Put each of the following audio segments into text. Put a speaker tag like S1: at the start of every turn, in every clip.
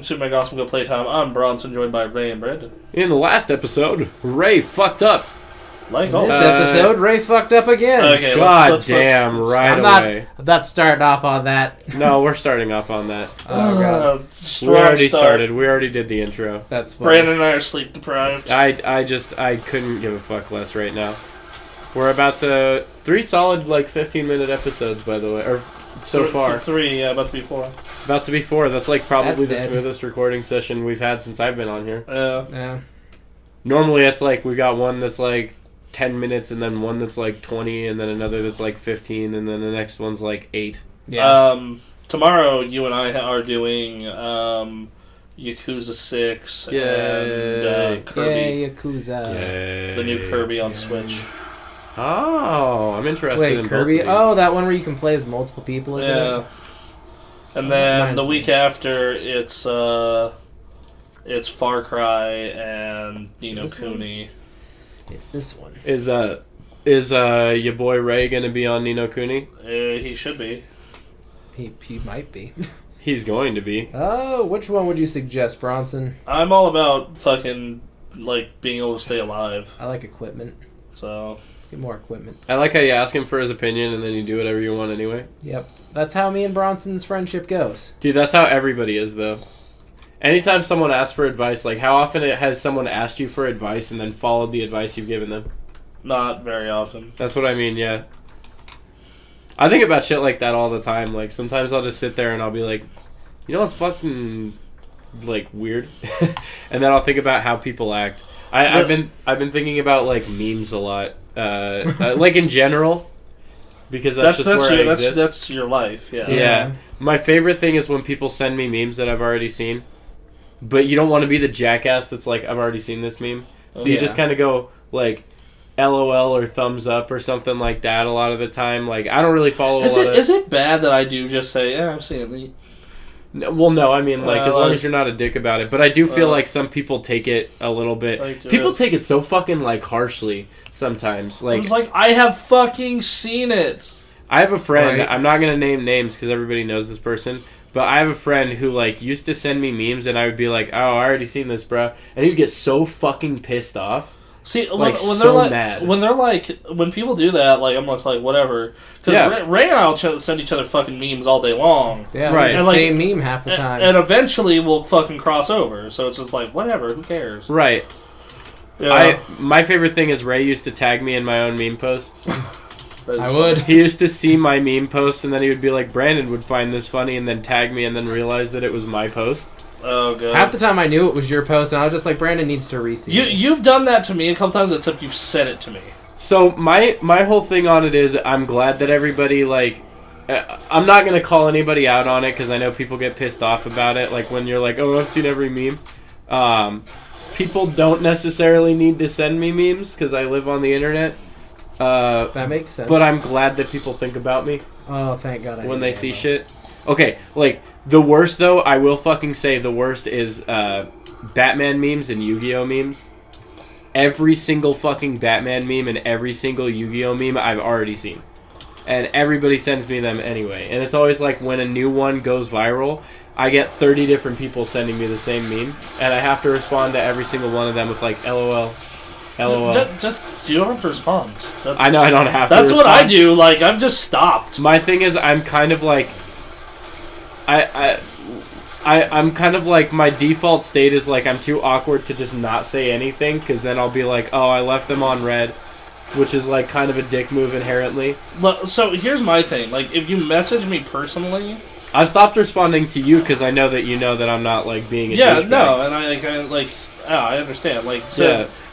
S1: to Mega Awesome Go Playtime. I'm Bronson, joined by Ray and Brandon.
S2: In the last episode, Ray fucked up.
S1: Like
S3: this episode, Ray fucked up again.
S1: Okay,
S2: let's
S3: I'm not starting off on that.
S2: No, we're starting off on that.
S3: Oh, God.
S2: We already started. We already did the intro.
S3: That's funny.
S1: Brandon and I are sleep deprived.
S2: I couldn't give a fuck less right now. We're about to 3 solid 15-minute episodes, by the way, or so far.
S1: 3, yeah, about to be 4.
S2: About to be 4. That's probably
S3: That's
S2: the smoothest recording session we've had since I've been on here.
S3: Yeah.
S2: Normally it's we got one that's 10 minutes, and then one that's 20, and then another that's 15, and then the next one's 8.
S3: Yeah.
S1: Tomorrow you and I are doing Yakuza 6 and Kirby.
S3: Yay, Yakuza.
S2: Yay.
S1: The new Kirby on Switch.
S2: Oh, I'm interested in
S3: Kirby?
S2: both of these.
S3: Oh, that one where you can play as multiple people, isn't it?
S1: And then
S3: Reminds
S1: the
S3: me.
S1: week after, it's Far Cry and Ni no
S3: This
S1: Kuni.
S3: It's this one.
S2: Is your boy Ray gonna be on Ni no Kuni?
S1: He should be.
S3: He might be.
S2: He's going to be.
S3: Oh, which one would you suggest, Bronson?
S1: I'm all about fucking being able to stay alive.
S3: I like equipment.
S1: So
S3: Let's get more equipment.
S2: I like how you ask him for his opinion and then you do whatever you want anyway.
S3: Yep. That's how me and Bronson's friendship goes.
S2: Dude, that's how everybody is, though. Anytime someone asks for advice, how often has someone asked you for advice and then followed the advice you've given them?
S1: not very often.
S2: That's what I mean, yeah. I think about shit like that all the time. Sometimes I'll just sit there and I'll be like, you know what's fucking, weird? And then I'll think about how people act. I've been thinking about, memes a lot. In general. Because that's
S1: that's your life, yeah.
S2: Yeah. My favorite thing is when people send me memes that I've already seen. But you don't want to be the jackass that's I've already seen this meme. So you just kind of go, LOL or thumbs up or something like that a lot of the time. I don't really follow
S1: Is it bad that I do just say, yeah, I've seen it?
S2: Well, no, I mean, as long as you're not a dick about it. But I do feel like some people take it a little bit... people take it so fucking, harshly sometimes.
S1: It's I have fucking seen it.
S2: I have a friend,
S3: Right.
S2: I'm not going to name names because everybody knows this person, but I have a friend who, used to send me memes and I would be like, oh, I already seen this, bro. And he would get so fucking pissed off.
S1: See, when
S2: so
S1: they're
S2: mad.
S1: when people do that, I'm just whatever. Because Ray and I will send each other fucking memes all day long.
S3: Yeah,
S2: right.
S3: The same meme half the time.
S1: And eventually we'll fucking cross over. So it's just whatever, who cares?
S2: Right.
S1: Yeah.
S2: My favorite thing is Ray used to tag me in my own meme posts.
S3: I would.
S2: He used to see my meme posts and then he would be like, Brandon would find this funny and then tag me and then realize that it was my post.
S1: Oh, good.
S3: Half the time I knew it was your post and I was just like, Brandon needs to re-see this.
S1: You've done that to me a couple times, except you've sent it to me.
S2: So my whole thing on it is I'm glad that everybody, I'm not going to call anybody out on it because I know people get pissed off about it. When you're oh, I've seen every meme. People don't necessarily need to send me memes because I live on the internet.
S3: That makes sense.
S2: But I'm glad that people think about me.
S3: Oh, thank God.
S2: When they see shit. Okay, the worst, though, I will fucking say the worst is Batman memes and Yu-Gi-Oh memes. Every single fucking Batman meme and every single Yu-Gi-Oh meme I've already seen. And everybody sends me them anyway. And it's always when a new one goes viral, I get 30 different people sending me the same meme. And I have to respond to every single one of them with LOL. LOL.
S1: Just you don't have to respond.
S2: I know I don't have to
S1: That's
S2: respond.
S1: what I do. I've just stopped.
S2: My thing is I'm kind of I'm kind of my default state is I'm too awkward to just not say anything because then I'll be oh, I left them on red, which is kind of a dick move inherently.
S1: So here's my thing. If you message me personally,
S2: I've stopped responding to you because I know that I'm not being a douchebag.
S1: no, and I understand.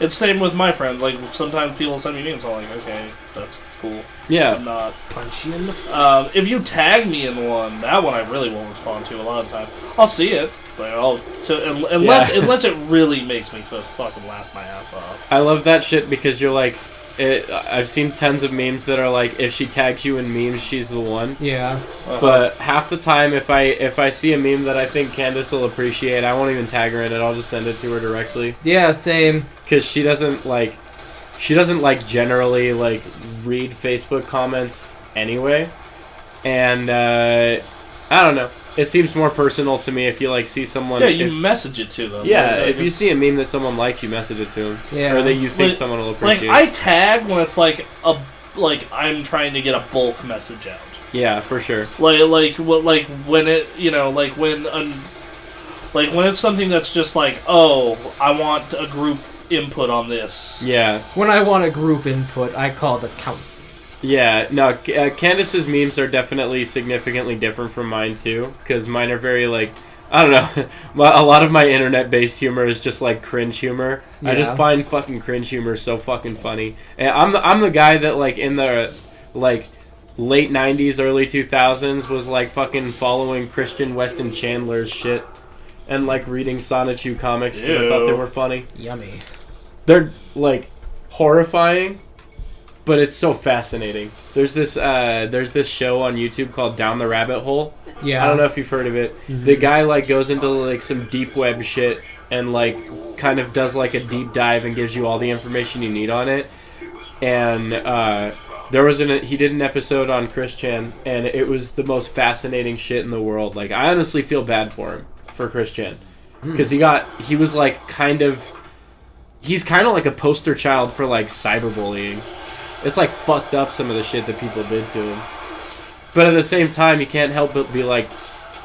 S1: It's same with my friends. Sometimes people send me memes. I'm okay, that's cool.
S2: Yeah.
S1: I'm not.
S3: Punch you in the
S1: If you tag me in one, that one I really won't respond to a lot of the time. I'll see it, but unless it really makes me fucking laugh my ass off.
S2: I love that shit because you're I've seen tons of memes that are if she tags you in memes, she's the one.
S3: Yeah.
S1: Uh-huh.
S2: But half the time, if I see a meme that I think Candace will appreciate, I won't even tag her in it. I'll just send it to her directly.
S3: Yeah, same.
S2: Because she doesn't generally read Facebook comments anyway, and I don't know. it seems more personal to me if you like see someone.
S1: Yeah, you message it to them.
S2: Yeah, if you see a meme that someone likes, you message it to them.
S3: Yeah.
S2: Or that you think someone will appreciate.
S1: Like I tag when it's like I'm trying to get a bulk message out.
S2: Yeah, for sure.
S1: Like when it like when it's something that's just like, oh, I want a group input on this.
S2: Yeah.
S3: When I want a group input, I call the council.
S2: Yeah, no, Candace's memes are definitely significantly different from mine too, because mine are very like, I don't know, a lot of my internet-based humor is just like cringe humor. Yeah. I just find fucking cringe humor so fucking funny. And I'm the guy that like in the like late 90s, early 2000s was like fucking following Christian Weston Chandler's shit and like reading Sonichu comics because I thought they were funny.
S3: Yummy.
S2: They're like horrifying, but it's so fascinating. There's this show on YouTube called Down the Rabbit Hole.
S3: Yeah.
S2: I don't know if you've heard of it. Mm-hmm. The guy like goes into like some deep web shit and like kind of does like a deep dive and gives you all the information you need on it. And he did an episode on Chris Chan, and it was the most fascinating shit in the world. Like I honestly feel bad for Chris Chan, because he's kind of like a poster child for like cyberbullying. It's like fucked up some of the shit that people did to him. But at the same time, you can't help but be like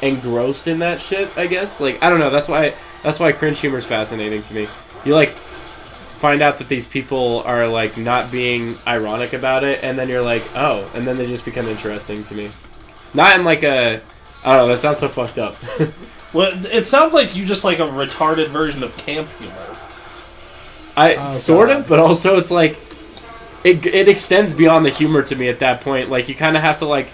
S2: engrossed in that shit, I guess. Like, I don't know, that's why cringe humor is fascinating to me. You like find out that these people are like not being ironic about it, and then you're like, oh, and then they just become interesting to me. Not in like I don't know, that sounds so fucked up.
S1: Well, it sounds like you just like a retarded version of camp humor.
S2: Sort of, but also it's like it extends beyond the humor to me at that point. Like you kind of have to like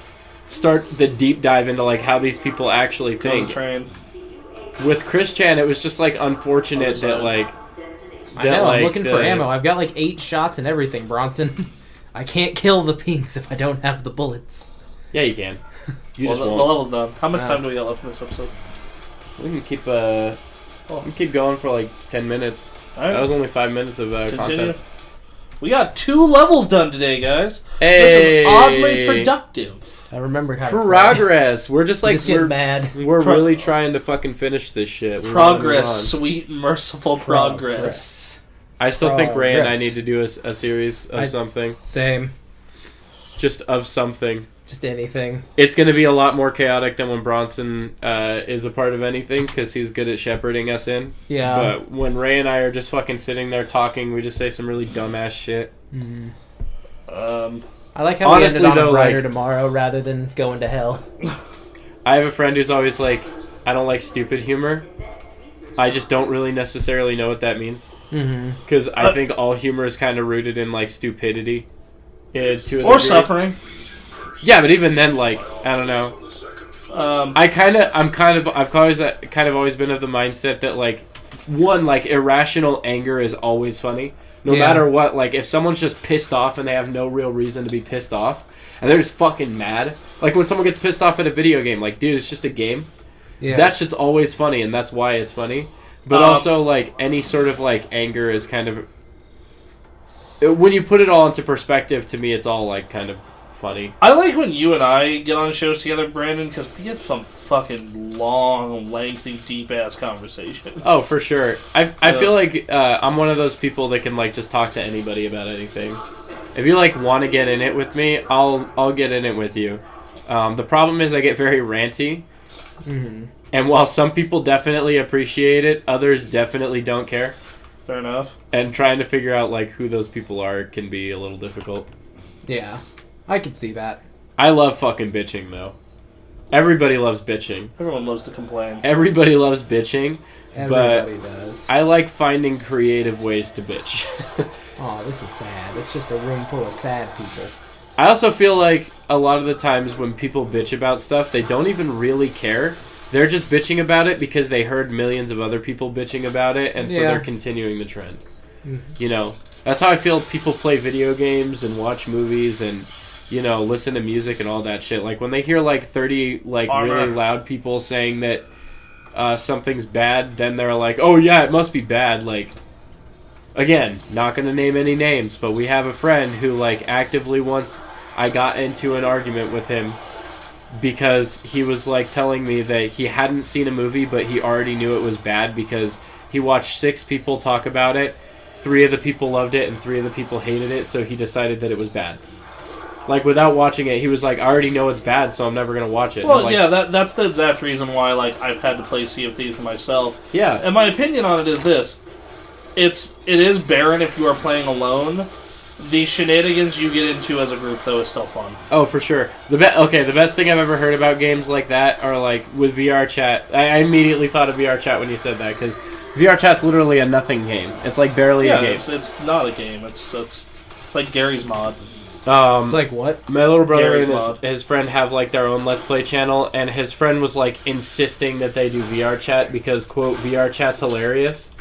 S2: start the deep dive into like how these people actually think. With Chris Chan, it was just like unfortunate that like.
S3: I know, I'm looking for ammo. I've got like 8 shots and everything, Bronson. I can't kill the pinks if I don't have the bullets.
S2: Yeah, you can.
S1: The level's done. How much time do we got left in this episode?
S2: We can keep going for like 10 minutes.
S1: Right.
S2: That was only 5 minutes of content.
S1: We got 2 levels done today, guys.
S2: Hey.
S1: This is oddly productive.
S3: I remembered how
S2: progress. We're just like
S3: we're mad.
S2: We're really trying to fucking finish this shit.
S1: Progress, sweet, merciful progress.
S2: I still think Ray and I need to do a series of something.
S3: Same.
S2: Just of something.
S3: Just anything.
S2: It's going to be a lot more chaotic than when Bronson is a part of anything, because he's good at shepherding us in.
S3: Yeah.
S2: But when Ray and I are just fucking sitting there talking, we just say some really dumbass shit.
S3: Mm-hmm. I like how honestly, we ended on a brighter tomorrow rather than going to hell.
S2: I have a friend who's always like, I don't like stupid humor. I just don't really necessarily know what that means. Because I think all humor is kind of rooted in like stupidity.
S1: Or suffering.
S2: Yeah, but even then, like, I don't know. I've always been of the mindset that like, like irrational anger is always funny. No matter what, like if someone's just pissed off and they have no real reason to be pissed off, and they're just fucking mad. Like when someone gets pissed off at a video game, like dude, it's just a game. Yeah. That shit's always funny, and that's why it's funny. But also, like any sort of like anger is kind of, when you put it all into perspective, to me, it's all like kind of funny.
S1: I like when you and I get on shows together, Brandon, because we get some fucking long, lengthy, deep-ass conversations.
S2: Oh, for sure. I feel like I'm one of those people that can, like, just talk to anybody about anything. If you, like, want to get in it with me, I'll get in it with you. The problem is I get very ranty. Mm-hmm. And while some people definitely appreciate it, others definitely don't care.
S1: Fair enough.
S2: And trying to figure out, like, who those people are can be a little difficult.
S3: Yeah. I could see that.
S2: I love fucking bitching, though. Everybody loves bitching.
S1: Everyone loves to complain.
S2: Everybody loves bitching.
S3: Everybody does.
S2: I like finding creative ways to bitch.
S3: Oh, this is sad. It's just a room full of sad people.
S2: I also feel like a lot of the times when people bitch about stuff, they don't even really care. They're just bitching about it because they heard millions of other people bitching about it, and so they're continuing the trend. Mm-hmm. You know, that's how I feel people play video games and watch movies and, you know, listen to music and all that shit. Like, when they hear, like, 30, like, really loud people saying that something's bad, then they're like, oh, yeah, it must be bad. Like, again, not going to name any names, but we have a friend who, like, actively once I got into an argument with him because he was like telling me that he hadn't seen a movie, but he already knew it was bad because he watched 6 people talk about it. 3 of the people loved it and 3 of the people hated it, so he decided that it was bad. Like, without watching it, he was like, I already know it's bad, so I'm never going to watch it.
S1: Well,
S2: like,
S1: yeah, that's the exact reason why, like, I've had to play Sea of Thieves for myself.
S2: Yeah.
S1: And my opinion on it is this. It is barren if you are playing alone. The shenanigans you get into as a group, though, is still fun.
S2: Oh, for sure. The best thing I've ever heard about games like that are, like, with VR chat. I immediately thought of VR chat when you said that, because VR chat's literally a nothing game. It's, like, barely a game.
S1: It's not a game. It's like Gary's Mod.
S3: It's like what?
S2: My little brother
S1: Gary's
S2: and his friend have like their own Let's Play channel, and his friend was like insisting that they do VR chat because, quote, VR chat's hilarious.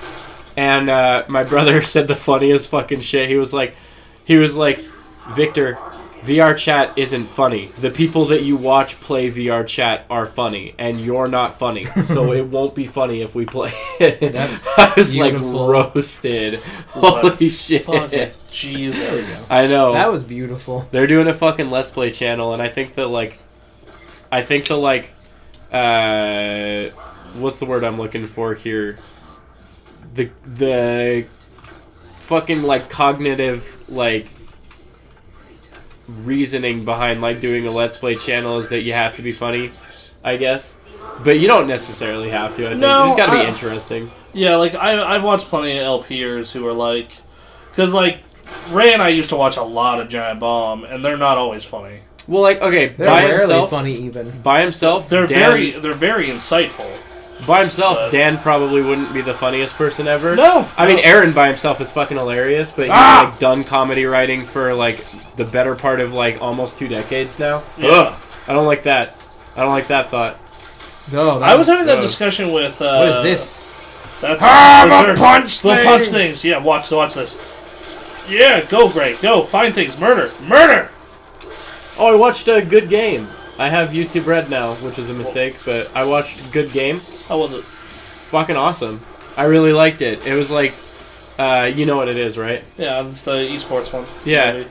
S2: And my brother said the funniest fucking shit. He was like, Victor, VR chat isn't funny. The people that you watch play VR chat are funny, and you're not funny, so it won't be funny if we play it.
S3: That's
S2: I was
S3: beautiful.
S2: like roasted. Holy shit.
S1: Fucking Jesus.
S2: I know.
S3: That was beautiful.
S2: They're doing a fucking Let's Play channel, and I think that what's the word I'm looking for here? The fucking like cognitive like reasoning behind like doing a Let's Play channel is that you have to be funny, I guess. But you don't necessarily have to. I think you just gotta be interesting.
S1: Yeah, like I've watched plenty of LPers who are like, because like Ray and I used to watch a lot of Giant Bomb, and they're not always funny.
S2: Well, like okay,
S3: They're
S2: by
S3: rarely
S2: himself,
S3: funny even.
S2: by himself,
S1: They're
S2: Dan,
S1: very insightful.
S2: by himself,
S1: but-
S2: Dan probably wouldn't be the funniest person ever.
S1: No,
S2: I mean, Aaron by himself is fucking hilarious, but he's like done comedy writing for like the better part of like almost 2 decades now.
S1: Yeah.
S2: Ugh, I don't like that. I don't like that thought.
S3: No,
S1: I was having that discussion with.
S3: What is this?
S1: That's
S3: the punch
S1: the
S3: things!
S1: punch things. Yeah, watch this. Yeah, go Greg, go find things. Murder.
S2: Oh, I watched a Good Game. I have YouTube Red now, which is a mistake, but I watched Good Game.
S1: How was it?
S2: Fucking awesome. I really liked it. It was like, you know what it is, right?
S1: Yeah, it's the esports one.
S2: Yeah.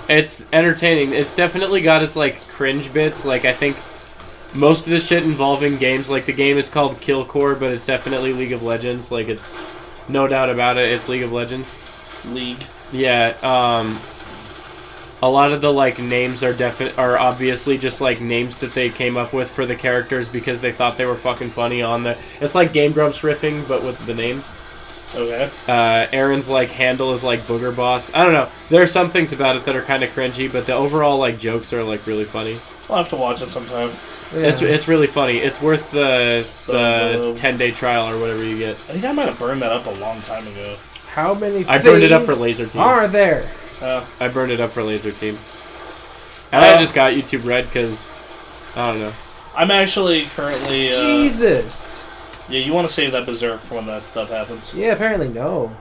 S2: It's entertaining. It's definitely got its like cringe bits. Like I think most of the shit involving games, like the game is called Kill Core, but it's definitely League of Legends. Like it's no doubt about it, it's League of Legends.
S1: League.
S2: Yeah. A lot of the like names are obviously just like names that they came up with for the characters because they thought they were fucking funny on the. It's like Game Grumps riffing, but with the names.
S1: Okay.
S2: Aaron's like handle is like Booger Boss. I don't know. There are some things about it that are kind of cringy, but the overall like jokes are like really funny.
S1: I'll have to watch it sometime.
S3: Yeah.
S2: It's really funny. It's worth the
S1: The-
S2: 10-day trial or whatever you get.
S1: I think I might have burned that up a long time ago.
S3: How many
S2: I burned it up for
S3: things
S2: Laser Team.
S3: are there?
S2: I burned it up for Laser Team. And I just got YouTube Red because I don't know.
S1: I'm actually currently.
S3: Jesus.
S1: Yeah, you want to save that berserk for when that stuff happens.
S3: Yeah, apparently no.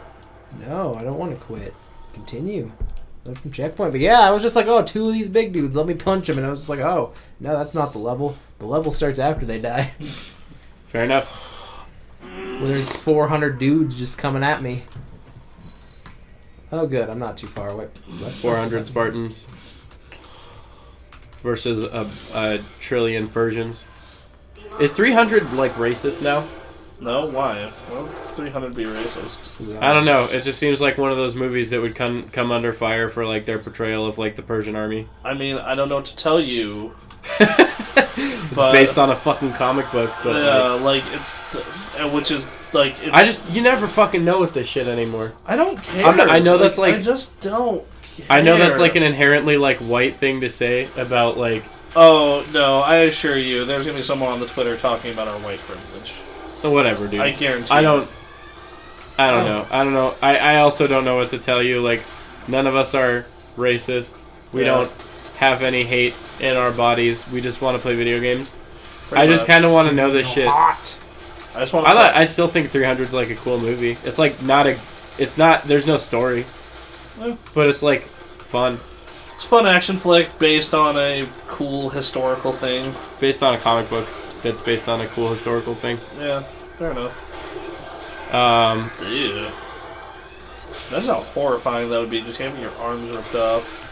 S3: No, I don't want to quit. Continue. Look from checkpoint. But yeah, I was just like, oh, 2 of these big dudes, let me punch them. And I was just like, oh, no, that's not the level. The level starts after they die.
S2: Fair enough.
S3: Well, there's 400 dudes just coming at me. Oh, good. I'm not too far away.
S2: 400 Spartans versus a trillion Persians. Is 300 like racist now?
S1: No, why? Well, 300 be racist.
S2: I don't know. It just seems like one of those movies that would come under fire for like their portrayal of like the Persian army.
S1: I mean, I don't know what to tell you.
S2: It's based on a fucking comic book, but
S1: like it's which is like
S2: you never fucking know with this shit anymore.
S1: I don't care.
S2: I know that's like
S1: I just don't care.
S2: I know that's like an inherently like white thing to say about like.
S1: Oh no! I assure you, there's gonna be someone on the Twitter talking about our white privilege.
S2: Whatever, dude.
S1: I guarantee.
S2: I don't know. I also don't know what to tell you. Like, none of us are racist. We don't have any hate in our bodies. We just want to play video games. I just kind of want to know this shit.
S3: Hot.
S1: I just want.
S2: I still think 300's like a cool movie. It's like it's not. There's no story, but it's like fun.
S1: It's a fun action flick based on a cool historical thing.
S2: Based on a comic book that's based on a cool historical thing.
S1: Yeah, fair enough. Ew. That's how horrifying that would be, just having your arms ripped off.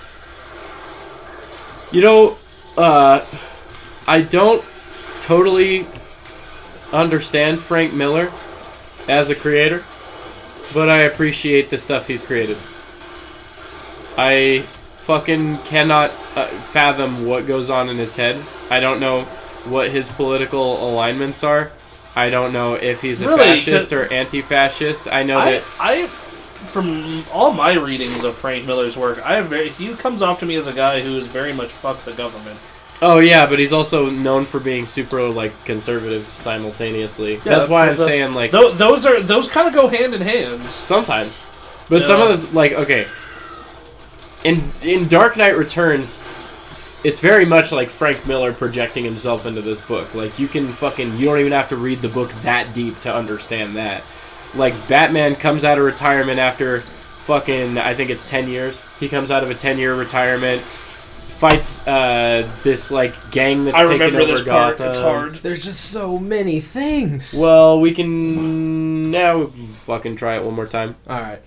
S2: You know, I don't totally understand Frank Miller as a creator, but I appreciate the stuff he's created. I fucking cannot fathom what goes on in his head. I don't know what his political alignments are. I don't know if he's a fascist or anti-fascist. I know that...
S1: From all my readings of Frank Miller's work, he comes off to me as a guy who is very much fuck the government.
S2: Oh yeah, but he's also known for being super like conservative simultaneously. Yeah, that's why I'm saying like
S1: those kind of go hand in hand
S2: sometimes. But some of the like okay, in Dark Knight Returns, it's very much like Frank Miller projecting himself into this book. Like you don't even have to read the book that deep to understand that. Like Batman comes out of retirement after fucking I think it's 10 years. He comes out of a 10-year retirement. Fights this like gang that's taken over this Gotham.
S1: Part. It's hard.
S3: There's just so many things.
S2: Well, we can now fucking try it one more time.
S3: All right.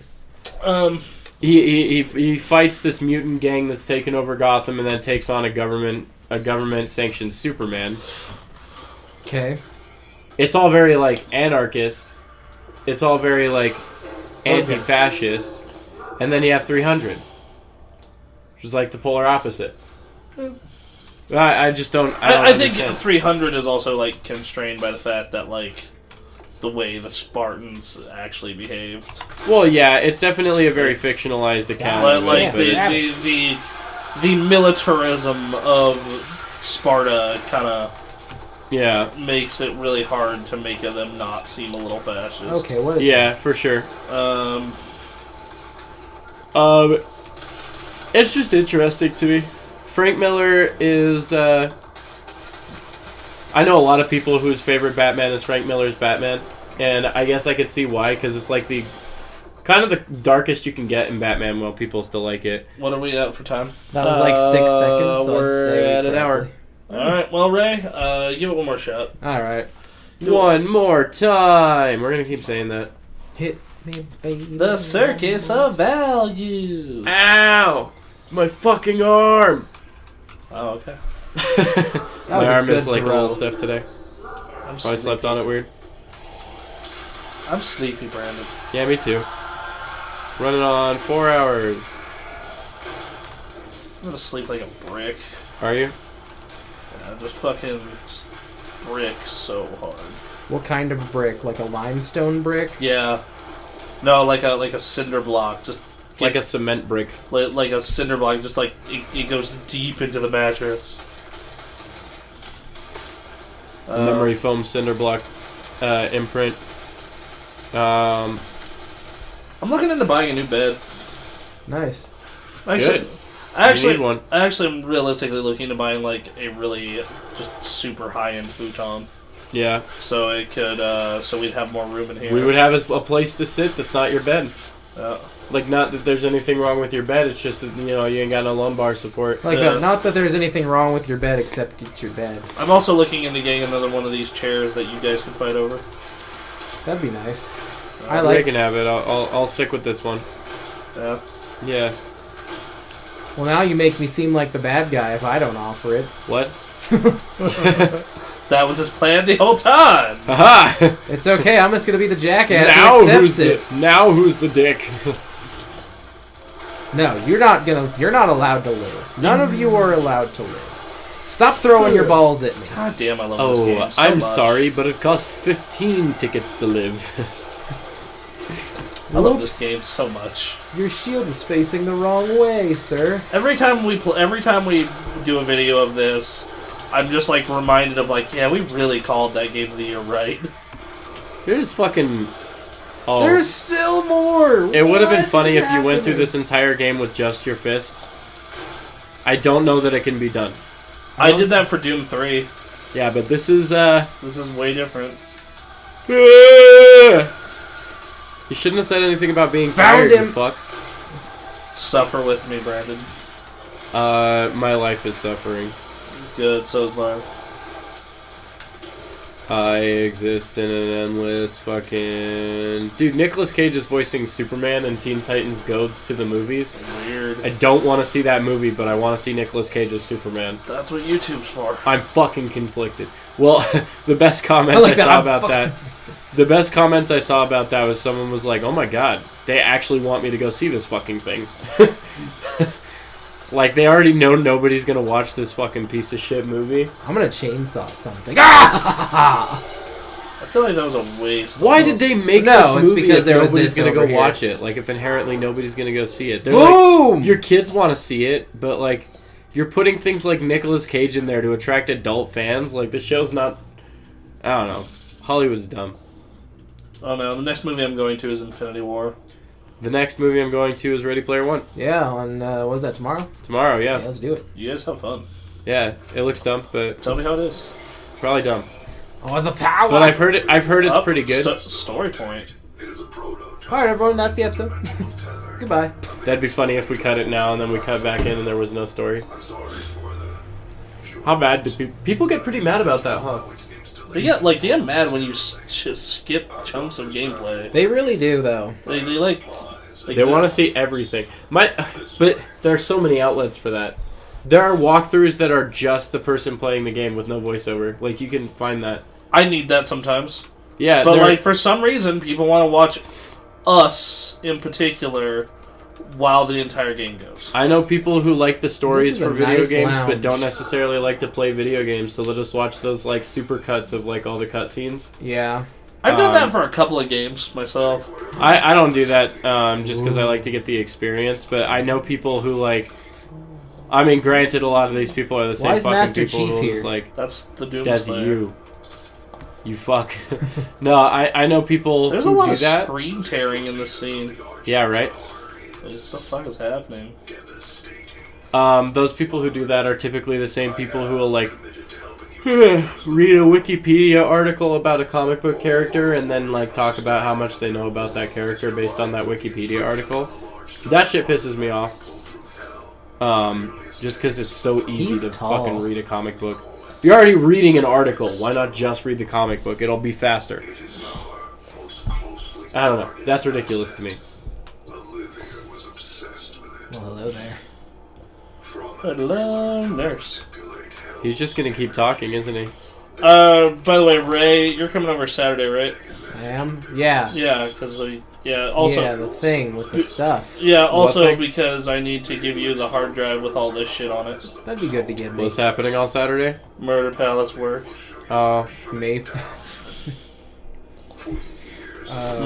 S2: He fights this mutant gang that's taken over Gotham and then takes on a government sanctioned Superman.
S3: Okay.
S2: It's all very like anarchist. It's all very like anti-fascist. And then you have 300. Which is like the polar opposite. I just don't. I
S1: think 300 is also like constrained by the fact that like the way the Spartans actually behaved.
S2: Well, yeah, it's definitely a very fictionalized account.
S1: Like the militarism of Sparta kind of makes it really hard to make them not seem a little fascist.
S3: Okay, what is
S2: that? For sure. It's just interesting to me. Frank Miller is, I know a lot of people whose favorite Batman is Frank Miller's Batman, and I guess I could see why, because it's like the, kind of the darkest you can get in Batman while people still like it.
S1: What are we at for time?
S3: That was like 6 seconds, so
S2: we're at an hour.
S1: Alright, well Ray, give it one more shot.
S3: Alright.
S2: One more time! We're gonna keep saying that.
S3: Hit me, baby.
S1: The Circus of Value!
S2: Ow! My fucking arm!
S1: Oh, okay.
S2: My arm is like a little stiff today. I slept on it weird.
S1: I'm sleepy, Brandon.
S2: Yeah, me too. Running on 4 hours.
S1: I'm gonna sleep like a brick.
S2: Are you?
S1: Yeah, just brick so hard.
S3: What kind of brick? Like a limestone brick?
S1: Yeah. No, like a cinder block. Just
S2: like a cement brick.
S1: Like a cinder block. Just like it goes deep into the mattress.
S2: Memory foam cinder block imprint.
S1: I'm looking into buying a new bed.
S3: Nice.
S2: Good.
S1: Actually,
S2: you need one.
S1: I'm realistically looking to buying like a really just super high-end futon.
S2: Yeah.
S1: So it could, so we'd have more room in here.
S2: We would have a place to sit that's not your bed. Like, not that there's anything wrong with your bed, it's just that, you know, you ain't got no lumbar support.
S3: Like, not that there's anything wrong with your bed, except it's your bed.
S1: I'm also looking into getting another one of these chairs that you guys can fight over.
S3: That'd be nice.
S2: I can have it. I'll stick with this one.
S1: Yeah.
S2: Yeah.
S3: Well, now you make me seem like the bad guy if I don't offer it.
S2: What?
S1: That was his plan the whole time.
S2: Aha!
S3: It's okay. I'm just gonna be the jackass
S2: now
S3: who accepts it.
S2: Now who's the dick?
S3: No, you're not allowed to live. None of you are allowed to live. Stop throwing your balls at me.
S1: God damn, I love this game so
S2: I'm
S1: much.
S2: sorry, but it costs 15 tickets to live.
S1: I love this game so much.
S3: Your shield is facing the wrong way, sir.
S1: Every time we do a video of this, I'm just like reminded of like, yeah, we really called that game of the year right.
S2: There's fucking. Oh.
S3: There's still more.
S2: It would have been funny if you went through this entire game with just your fists. I don't know that it can be done.
S1: I did that for Doom 3.
S2: Yeah, but this is
S1: way different.
S2: You shouldn't have said anything about being
S3: Found
S2: fired,
S3: him.
S2: you fuck.
S1: Suffer with me, Brandon.
S2: My life is suffering.
S1: Good, so is mine.
S2: I exist in an endless fucking... Dude, Nicolas Cage is voicing Superman in Teen Titans Go to the movies.
S1: Weird.
S2: I don't want to see that movie, but I want to see Nicolas Cage as Superman.
S1: That's what YouTube's for.
S2: I'm fucking conflicted. Well, the best comment
S3: I like
S2: I
S3: that.
S2: saw
S3: I'm
S2: about that... The best comment I saw about that was someone was like, oh my god, they actually want me to go see this fucking thing. Like, they already know nobody's gonna watch this fucking piece of shit movie.
S3: I'm gonna chainsaw something. Ah!
S1: I feel like that was a waste.
S2: Why did they make
S3: No,
S2: this
S3: it's
S2: movie
S3: because
S2: if
S3: there was
S2: nobody's
S3: this
S2: gonna go
S3: over here.
S2: watch it? Like, if inherently nobody's gonna go see it. They're
S3: Boom!
S2: like, your kids want to see it, but, like, you're putting things like Nicolas Cage in there to attract adult fans. Like, the show's not... I don't know. Hollywood's dumb.
S1: Oh no, the next movie I'm going to is Infinity War.
S2: The next movie I'm going to is Ready Player One.
S3: Yeah, on, what is that, tomorrow?
S2: Tomorrow,
S3: Yeah,
S2: yeah.
S3: let's do it.
S1: You guys have fun.
S2: Yeah, it looks dumb, but
S1: Tell me how it is.
S2: probably dumb.
S3: Oh, the power!
S2: But I've heard it's
S1: Oh,
S2: pretty good.
S1: Story point.
S3: Alright, everyone, that's the episode. Goodbye.
S2: That'd be funny if we cut it now and then we cut back in and there was no story. How bad do people get pretty mad about that, huh?
S1: They get mad when you just skip chunks of gameplay.
S3: They really do, though.
S1: They like
S2: They want to see everything. But there are so many outlets for that. There are walkthroughs that are just the person playing the game with no voiceover. Like, you can find that.
S1: I need that sometimes.
S2: Yeah,
S1: But like for some reason, people want to watch us in particular while the entire game goes.
S2: I know people who like the stories
S3: This is
S2: for
S3: a
S2: video
S3: nice
S2: games, but
S3: lounge.
S2: don't necessarily like to play video games, so they'll just watch those like super cuts of like all the cutscenes.
S3: Yeah.
S1: I've done that for a couple of games myself.
S2: I don't do that just because I like to get the experience, but I know people who like. I mean, granted, a lot of these people are the same
S3: Why is
S2: fucking
S3: Master
S2: people
S3: Chief
S2: who
S3: here?
S2: just like.
S1: That's the Doomslayer.
S2: That's you. You fuck. No, I know people
S1: There's a
S2: who
S1: lot
S2: do
S1: of
S2: that.
S1: screen tearing in this scene.
S2: Yeah, right.
S1: What the fuck is happening?
S2: Those people who do that are typically the same people who will like read a Wikipedia article about a comic book character and then like talk about how much they know about that character based on that Wikipedia article. That shit pisses me off. Just because it's so easy
S3: He's
S2: to
S3: tall.
S2: fucking read a comic book. You're already reading an article. Why not just read the comic book? It'll be faster. I don't know. That's ridiculous to me.
S3: Well, hello there.
S1: Hello, nurse.
S2: He's just gonna keep talking, isn't he?
S1: By the way, Ray, you're coming over Saturday, right?
S3: I am? Yeah.
S1: Yeah, because also
S3: Yeah, the thing with the stuff.
S1: also
S2: thing?
S1: because I need to give you the hard drive with all this shit on it.
S3: That'd be good to give me.
S2: What's happening on Saturday?
S1: Murder Palace work.
S2: Oh,
S3: Maybe.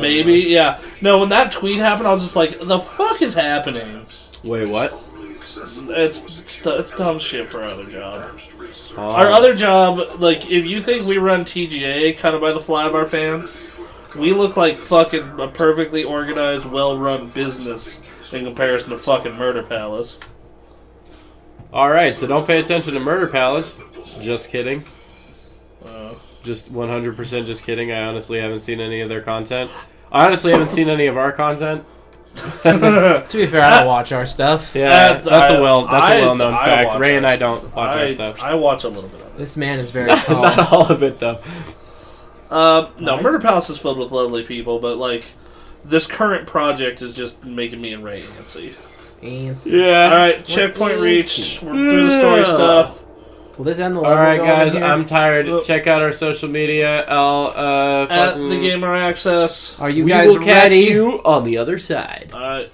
S1: Maybe, yeah. No, when that tweet happened, I was just like, the fuck is happening?
S2: wait, what?
S1: It's dumb shit for our other job.
S2: Oh.
S1: Our other job, like, if you think we run TGA kind of by the fly of our pants, we look like fucking a perfectly organized, well-run business in comparison to fucking Murder Palace.
S2: Alright, so don't pay attention to Murder Palace. Just kidding. Just 100% just kidding. I honestly haven't seen any of their content. I honestly haven't seen any of our content.
S3: To be fair, I don't watch our stuff.
S2: Yeah, that's a well-known
S1: I
S2: fact.
S1: watch
S2: Ray
S1: our
S2: and I
S1: stuff.
S2: don't watch our stuff.
S1: I watch a little bit of it.
S3: This man is very
S2: Not
S3: tall.
S2: all of it, though.
S1: No, Murder Palace is filled with lovely people, but, like, this current project is just making me and Ray antsy.
S3: Fancy.
S2: Yeah.
S1: Alright, checkpoint reached. We're through the story stuff.
S3: Will this end the level?
S2: Alright,
S3: going
S2: guys,
S3: here?
S2: I'm tired. Check out our social media.
S1: At the Gamer Access.
S3: Are you
S2: we
S3: guys
S2: will catch
S3: ready?
S2: you on the other side.
S1: Alright.